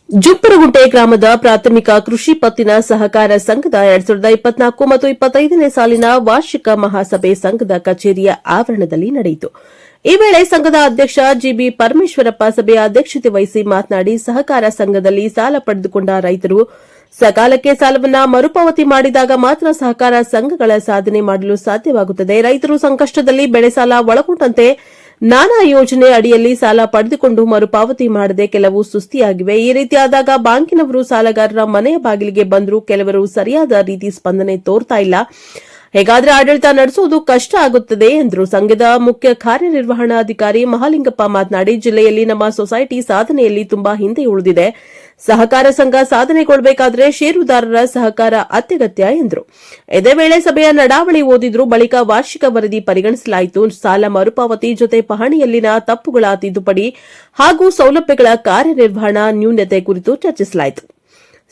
ಜುಪ್ಪರಗುಂಟೆ ಗ್ರಾಮದ ಪ್ರಾಥಮಿಕ ಕೃಷಿ ಪತ್ತಿನ ಸಹಕಾರ ಸಂಘದ 2024 ಮತ್ತು 25ನೇ ಸಾಲಿನ ವಾರ್ಷಿಕ ಮಹಾಸಭೆ ಸಂಘದ ಕಚೇರಿಯ ಆವರಣದಲ್ಲಿ ನಡೆಯಿತು. ಈ ವೇಳೆ ಸಂಘದ ಅಧ್ಯಕ್ಷ ಜಿಬಿ ಪರಮೇಶ್ವರಪ್ಪ ಸಭೆಯ ಅಧ್ಯಕ್ಷತೆ ವಹಿಸಿ ಮಾತನಾಡಿ, ಸಹಕಾರ ಸಂಘದಲ್ಲಿ ಸಾಲ ಪಡೆದುಕೊಂಡ ರೈತರು ಸಕಾಲಕ್ಕೆ ಸಾಲವನ್ನು ಮರುಪಾವತಿ ಮಾಡಿದಾಗ ಮಾತ್ರ ಸಹಕಾರ ಸಂಘಗಳ ಸಾಧನೆ ಮಾಡಲು ಸಾಧ್ಯವಾಗುತ್ತದೆ. ರೈತರು ಸಂಕಷ್ಟದಲ್ಲಿ ಬೆಳೆ ಸಾಲ ಒಳಗೊಂಡಂತೆ ನಾನಾ ಯೋಜನೆ ಅಡಿಯಲ್ಲಿ ಸಾಲ ಪಡೆದುಕೊಂಡು ಮರುಪಾವತಿ ಮಾಡದೆ ಕೆಲವು ಸುಸ್ತಿಯಾಗಿವೆ. ಈ ರೀತಿಯಾದಾಗ ಬ್ಯಾಂಕಿನವರು ಸಾಲಗಾರರ ಮನೆಯ ಬಾಗಿಲಿಗೆ ಬಂದರೂ ಕೆಲವರು ಸರಿಯಾದ ರೀತಿ ಸ್ಪಂದನೆ ತೋರ್ತಾ ಇಲ್ಲ. ಹೇಗಾದ್ರೆ ಆಡಳಿತ ನಡೆಸುವುದು ಕಷ್ಟ ಆಗುತ್ತದೆ ಎಂದರು. ಸಂಘದ ಮುಖ್ಯ ಕಾರ್ಯನಿರ್ವಹಣಾಧಿಕಾರಿ ಮಹಾಲಿಂಗಪ್ಪ ಮಾತನಾಡಿ, ಜಿಲ್ಲೆಯಲ್ಲಿ ನಮ್ಮ ಸೊಸೈಟಿ ಸಾಧನೆಯಲ್ಲಿ ತುಂಬಾ ಹಿಂದೆ ಉಳಿದಿದೆ. ಸಹಕಾರ ಸಂಘ ಸಾಧನೆಗೊಳ್ಳಬೇಕಾದರೆ ಷೇರುದಾರರ ಸಹಕಾರ ಅತ್ಯಗತ್ಯ ಎಂದರು. ಇದೇ ವೇಳೆ ಸಭೆಯ ನಡಾವಳಿ ಓದಿದ್ರು. ಬಳಿಕ ವಾರ್ಷಿಕ ವರದಿ ಪರಿಗಣಿಸಲಾಯಿತು. ಸಾಲ ಮರುಪಾವತಿ ಜೊತೆ ಪಹಣಿಯಲ್ಲಿನ ತಪ್ಪುಗಳ ತಿದ್ದುಪಡಿ ಹಾಗೂ ಸೌಲಭ್ಯಗಳ ಕಾರ್ಯನಿರ್ವಹಣಾ ನ್ಯೂನತೆ ಕುರಿತು ಚರ್ಚಿಸಲಾಯಿತು.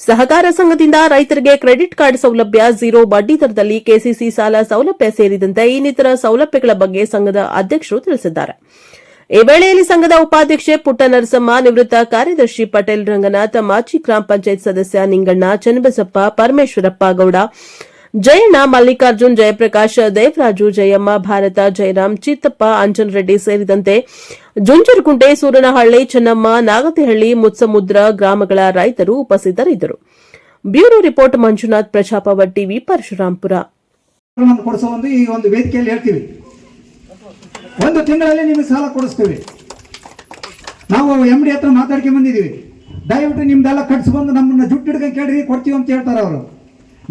ಸಹಕಾರ ಸಂಘದಿಂದ ರೈತರಿಗೆ ಕ್ರೆಡಿಟ್ ಕಾರ್ಡ್ ಸೌಲಭ್ಯ, ಝೀರೋ ಬಡ್ಡಿ ದರದಲ್ಲಿ ಕೆಸಿಸಿ ಸಾಲ ಸೌಲಭ್ಯ ಸೇರಿದಂತೆ ಇನ್ನಿತರ ಸೌಲಭ್ಯಗಳ ಬಗ್ಗೆ ಸಂಘದ ಅಧ್ಯಕ್ಷರು ತಿಳಿಸಿದ್ದಾರೆ. ಈ ವೇಳೆಯಲ್ಲಿ ಸಂಘದ ಉಪಾಧ್ಯಕ್ಷೆ ಪುಟ್ಟ ನರಸಮ್ಮ, ನಿವೃತ್ತ ಕಾರ್ಯದರ್ಶಿ ಪಟೇಲ್ ರಂಗನಾಥ್, ಮಾಜಿ ಗ್ರಾಮ ಪಂಚಾಯತ್ ಸದಸ್ಯ ನಿಂಗಣ್ಣ, ಚನ್ನಬಸಪ್ಪ, ಪರಮೇಶ್ವರಪ್ಪ ಗೌಡ, ಜಯಣ್ಣ, ಮಲ್ಲಿಕಾರ್ಜುನ್, ಜಯಪ್ರಕಾಶ್, ದೇವರಾಜು, ಜಯಮ್ಮ, ಭಾರತ, ಜಯರಾಮ್, ಚಿತ್ತಪ್ಪ, ಅಂಜನ್ ರೆಡ್ಡಿ ಸೇರಿದಂತೆ ಜುಂಜರಗುಂಟೆ, ಸೂರನಹಳ್ಳಿ, ಚೆನ್ನಮ್ಮ, ನಾಗತಿಹಳ್ಳಿ, ಮುತ್ಸಮುದ್ರ ಗ್ರಾಮಗಳ ರೈತರು ಉಪಸ್ಥಿತರಿದ್ದರು. Bureau report Manjunath, Prajapower TV, Parashurampura. ಈ ಒಂದು ವೇದಿಕೆಯಲ್ಲಿ ಹೇಳ್ತೀವಿ, ಒಂದು ತಿಂಗಳಲ್ಲಿ ನಿಮಗೆ ಸಾಲ ಕೊಡಿಸ್ತೀವಿ. ನಾವು MD ಹತ್ರ ಮಾತಾಡ್ಕೊಂಡು ಬಂದಿದ್ದೀವಿ. ದಯವಿಟ್ಟು ನಿಮ್ದೆಲ್ಲ ಕಟ್ಸ್ಬಂದು ನಮ್ಮನ್ನ ಜುಟ್ಟು ಹಿಡ್ಕೊಂಡು ಕೇಳ್ರಿ, ಕೊಡ್ತೀವಿ ಅಂತ ಹೇಳ್ತಾರೆ ಅವರು.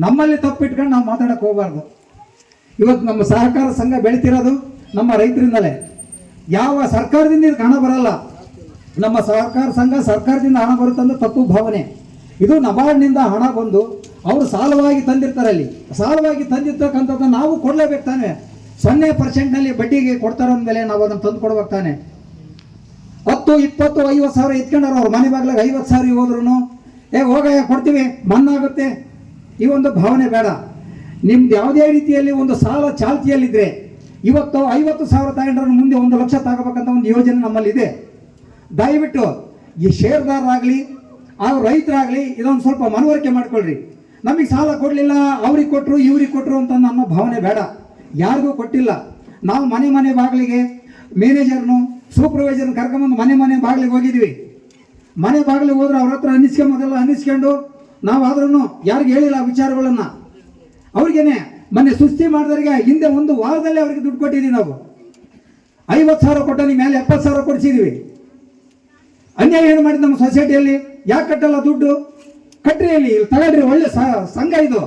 ನಮ್ಮಲ್ಲಿ ತಪ್ಪಿಟ್ಕೊಂಡು ನಾವು ಮಾತಾಡಕ್ಕೆ ಹೋಗಬಾರ್ದು. ಇವತ್ತು ನಮ್ಮ ಸಹಕಾರ ಸಂಘ ಬೆಳಿತಿರೋದು ನಮ್ಮ ರೈತರಿಂದಲೇ. ಯಾವ ಸರ್ಕಾರದಿಂದ ಇದಕ್ಕೆ ಹಣ ಬರಲ್ಲ. ನಮ್ಮ ಸಹಕಾರ ಸಂಘ ಸರ್ಕಾರದಿಂದ ಹಣ ಬರುತ್ತಂದ್ರೆ ತಪ್ಪು ಭಾವನೆ. ಇದು ನಬಾರ್ಡ್ನಿಂದ ಹಣ ಬಂದು ಅವರು ಸಾಲವಾಗಿ ತಂದಿರ್ತಾರೆ. ಅಲ್ಲಿ ಸಾಲವಾಗಿ ತಂದಿರ್ತಕ್ಕಂಥದ್ದು ನಾವು ಕೊಡಲೇಬೇಕು ತಾನೆ. 0% ಬಡ್ಡಿಗೆ ಕೊಡ್ತಾರ ಅಂದಮೇಲೆ ನಾವು ಅದನ್ನು ತಂದು ಕೊಡ್ಬೇಕು ತಾನೆ. 10, 20, 50 ಸಾವಿರ ಎತ್ಕೊಂಡಾರ ಅವ್ರ ಮನೆ ಬಾಗ್ಲಾಗ 50 ಸಾವಿರ ಹೋದ್ರು ಹೋಗ ಕೊಡ್ತೀವಿ, ಮನ್ನಾಗುತ್ತೆ. ಈ ಒಂದು ಭಾವನೆ ಬೇಡ. ನಿಮ್ದು ಯಾವುದೇ ರೀತಿಯಲ್ಲಿ ಒಂದು ಸಾಲ ಚಾಲ್ತಿಯಲ್ಲಿದ್ದರೆ ಇವತ್ತು 50 ಸಾವಿರ ತಗೊಂಡ್ರೆ ಮುಂದೆ 1 ಲಕ್ಷ ತಗೋಬೇಕಂತ ಒಂದು ಯೋಜನೆ ನಮ್ಮಲ್ಲಿದೆ. ದಯವಿಟ್ಟು ಈ ಷೇರ್ದಾರರಾಗಲಿ ರೈತರಾಗಲಿ ಇದೊಂದು ಸ್ವಲ್ಪ ಮನವರಿಕೆ ಮಾಡ್ಕೊಳ್ರಿ. ನಮಗೆ ಸಾಲ ಕೊಡಲಿಲ್ಲ, ಅವ್ರಿಗೆ ಕೊಟ್ಟರು ಇವ್ರಿಗೆ ಕೊಟ್ಟರು ಅಂತ ಅನ್ನೋ ಭಾವನೆ ಬೇಡ. ಯಾರಿಗೂ ಕೊಟ್ಟಿಲ್ಲ. ನಾವು ಮನೆ ಬಾಗಿಲಿಗೆ ಮ್ಯಾನೇಜರ್ನು ಸೂಪರ್ವೈಸರ್ನ ಕರ್ಕೊಂಬಂದು ಮನೆ ಬಾಗಿಲಿಗೆ ಹೋಗಿದ್ವಿ. ಮನೆ ಬಾಗಿಲಿಗೆ ಹೋದ್ರೆ ಅವ್ರ ಹತ್ರ ಅನ್ನಿಸ್ಕೊಂಡು ನಾವಾದ್ರೂ ಯಾರಿಗೆ ಹೇಳಿಲ್ಲ ವಿಚಾರಗಳನ್ನು. ಅವ್ರಿಗೇನೆ ಮೊನ್ನೆ ಸುಸ್ತಿ ಮಾಡಿದವರಿಗೆ ಹಿಂದೆ 1 ವಾರದಲ್ಲೇ ಅವ್ರಿಗೆ ದುಡ್ಡು ಕೊಟ್ಟಿದ್ದೀವಿ. ನಾವು 50 ಸಾವಿರ ಕೊಟ್ಟ ನಿಮ್ಮ ಮೇಲೆ 70 ಸಾವಿರ ಕೊಡಿಸಿದ್ವಿ. ಅನ್ಯಾಯ ಏನು ಮಾಡಿದ್ದು ನಮ್ಮ ಸೊಸೈಟಿಯಲ್ಲಿ? ಯಾಕೆ ಕಟ್ಟಲ್ಲ ದುಡ್ಡು? ಕಟ್ರಿ, ಇಲ್ಲಿ ತಗೊಳ್ರಿ, ಒಳ್ಳೆ ಸಂಘ ಇದು.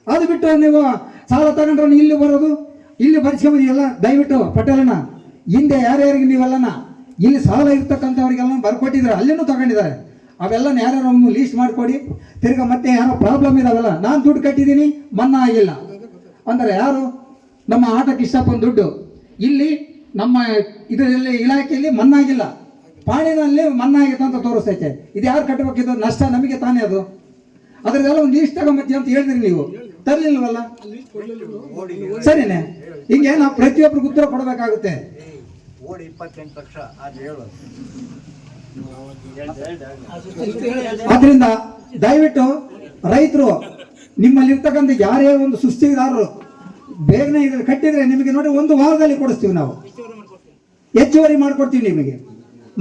ಅದು ಬಿಟ್ಟು ನೀವು ಸಾಲ ತಗೊಂಡ್ರೆ ಇಲ್ಲಿ ಬರೋದು, ಇಲ್ಲಿ ಬರ್ಸ್ಕೊಂಬಂದಿಲ್ಲ. ದಯವಿಟ್ಟು ಪಟೇಲಣ್ಣ, ಹಿಂದೆ ಯಾರ್ಯಾರಿಗೆ ನೀವೆಲ್ಲನ ಇಲ್ಲಿ ಸಾಲ ಇರ್ತಕ್ಕಂಥವ್ರಿಗೆಲ್ಲ ಬರ್ಕೊಟ್ಟಿದ್ದಾರೆ, ಅಲ್ಲೇನೂ ತಗೊಂಡಿದ್ದಾರೆ. ಅವೆಲ್ಲ ಯಾರ್ಯಾರು ಒಂದು ಲೀಸ್ಟ್ ಮಾಡಿಕೊಡಿ. ತಿರ್ಗಾ ಮತ್ತೆ ಯಾರೋ ಪ್ರಾಬ್ಲಮ್ ಇದಾವೆಲ್ಲ, ನಾನು ದುಡ್ಡು ಕಟ್ಟಿದ್ದೀನಿ ಮನ್ನಾ ಆಗಿಲ್ಲ ಅಂದರೆ ಯಾರು? ನಮ್ಮ ಆಟಕ್ಕೆ ಇಷ್ಟಪಟ್ಟು ದುಡ್ಡು ಇಲ್ಲಿ ನಮ್ಮ ಇದರಲ್ಲಿ ಇಲಾಖೆಯಲ್ಲಿ ಮನ್ನಾ ಆಗಿಲ್ಲ, ಪಾಣಿನಲ್ಲಿ ಮನ್ನಾ ಆಗಿತ್ತು ಅಂತ ತೋರಿಸ್ತೈತೆ. ಇದು ಯಾರು ಕಟ್ಟಬೇಕಿದ್ದು? ನಷ್ಟ ನಮಗೆ ತಾನೇ. ಅದು ಅದರದೆಲ್ಲ ಒಂದು ಲೀಸ್ಟ್ ತಗೊಂಬತ್ತಿ ಅಂತ ಹೇಳಿದ್ರಿ, ನೀವು ತರಲಿಲ್ವಲ್ಲ? ಸರಿನೇ. ಹಿಂಗೆ ನಾವು ಪ್ರತಿಯೊಬ್ಬರಿಗೆ ಉತ್ತರ ಕೊಡಬೇಕಾಗುತ್ತೆ. ಆದ್ರಿಂದ ದಯವಿಟ್ಟು ರೈತರು, ನಿಮ್ಮಲ್ಲಿ ಇರ್ತಕ್ಕಂಥ ಯಾರೇ ಒಂದು ಸುಸ್ತಿದಾರರು ಬೇಗನೆ ಇದ್ರಲ್ಲಿ ಕಟ್ಟಿದ್ರೆ ನಿಮಗೆ ನೋಡಿ 1 ವಾರದಲ್ಲಿ ಕೊಡಿಸ್ತೀವಿ. ನಾವು ಹೆಚ್ಚುವರಿ ಮಾಡ್ಕೊಡ್ತೀವಿ ನಿಮಗೆ.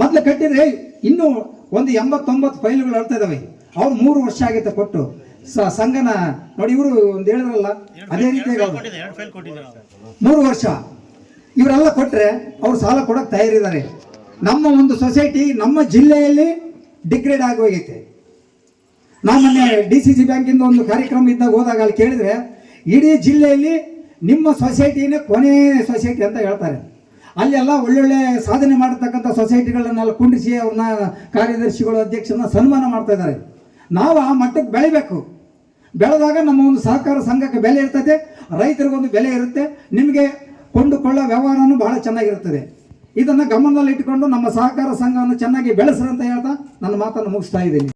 ಮೊದಲು ಕಟ್ಟಿದ್ರೆ ಇನ್ನೂ ಒಂದು 80-90 ಫೈಲ್ಗಳು ಅಳ್ತಾ ಇದಾವೆ. ಅವ್ರು 3 ವರ್ಷ ಆಗೈತೆ ಕೊಟ್ಟು ಸಂಘನ ನೋಡಿ. ಇವರು ಒಂದು ಹೇಳಿದ್ರಲ್ಲ, ಅದೇ ರೀತಿಯಾಗಿ 3 ವರ್ಷ ಇವರೆಲ್ಲ ಕೊಟ್ಟರೆ ಅವ್ರು ಸಾಲ ಕೊಡೋಕೆ ತಯಾರಿದ್ದಾರೆ. ನಮ್ಮ ಒಂದು ಸೊಸೈಟಿ ನಮ್ಮ ಜಿಲ್ಲೆಯಲ್ಲಿ ಡಿಗ್ರೇಡ್ ಆಗಿ ಹೋಗೈತೆ. ನಾವು ಮೊನ್ನೆ DCC ಬ್ಯಾಂಕಿಂದ ಒಂದು ಕಾರ್ಯಕ್ರಮ ಇದ್ದಾಗ ಹೋದಾಗ ಅಲ್ಲಿ ಕೇಳಿದ್ರೆ, ಇಡೀ ಜಿಲ್ಲೆಯಲ್ಲಿ ನಿಮ್ಮ ಸೊಸೈಟಿನೇ ಕೊನೆ ಸೊಸೈಟಿ ಅಂತ ಹೇಳ್ತಾರೆ. ಅಲ್ಲೆಲ್ಲ ಒಳ್ಳೊಳ್ಳೆ ಸಾಧನೆ ಮಾಡತಕ್ಕಂಥ ಸೊಸೈಟಿಗಳನ್ನೆಲ್ಲ ಕುಂಡಿಸಿ ಅವ್ರನ್ನ ಕಾರ್ಯದರ್ಶಿಗಳು, ಅಧ್ಯಕ್ಷರನ್ನ ಸನ್ಮಾನ ಮಾಡ್ತಾ ಇದ್ದಾರೆ. ನಾವು ಆ ಮಟ್ಟಕ್ಕೆ ಬೆಳಿಬೇಕು. ಬೆಳೆದಾಗ ನಮ್ಮ ಒಂದು ಸಹಕಾರ ಸಂಘಕ್ಕೆ ಬೆಲೆ ಇರ್ತದೆ, ರೈತರಿಗೊಂದು ಬೆಲೆ ಇರುತ್ತೆ, ನಿಮಗೆ ಕೊಂಡುಕೊಳ್ಳೋ ವ್ಯವಹಾರನೂ ಬಹಳ ಚೆನ್ನಾಗಿರ್ತದೆ. ಇದನ್ನು ಗಮನದಲ್ಲಿ ಇಟ್ಟುಕೊಂಡು ನಮ್ಮ ಸಹಕಾರ ಸಂಘವನ್ನು ಚೆನ್ನಾಗಿ ಬೆಳೆಸ್ರಿ ಅಂತ ಹೇಳ್ತಾ ನನ್ನ ಮಾತನ್ನು ಮುಗಿಸ್ತಾ ಇದ್ದೀನಿ.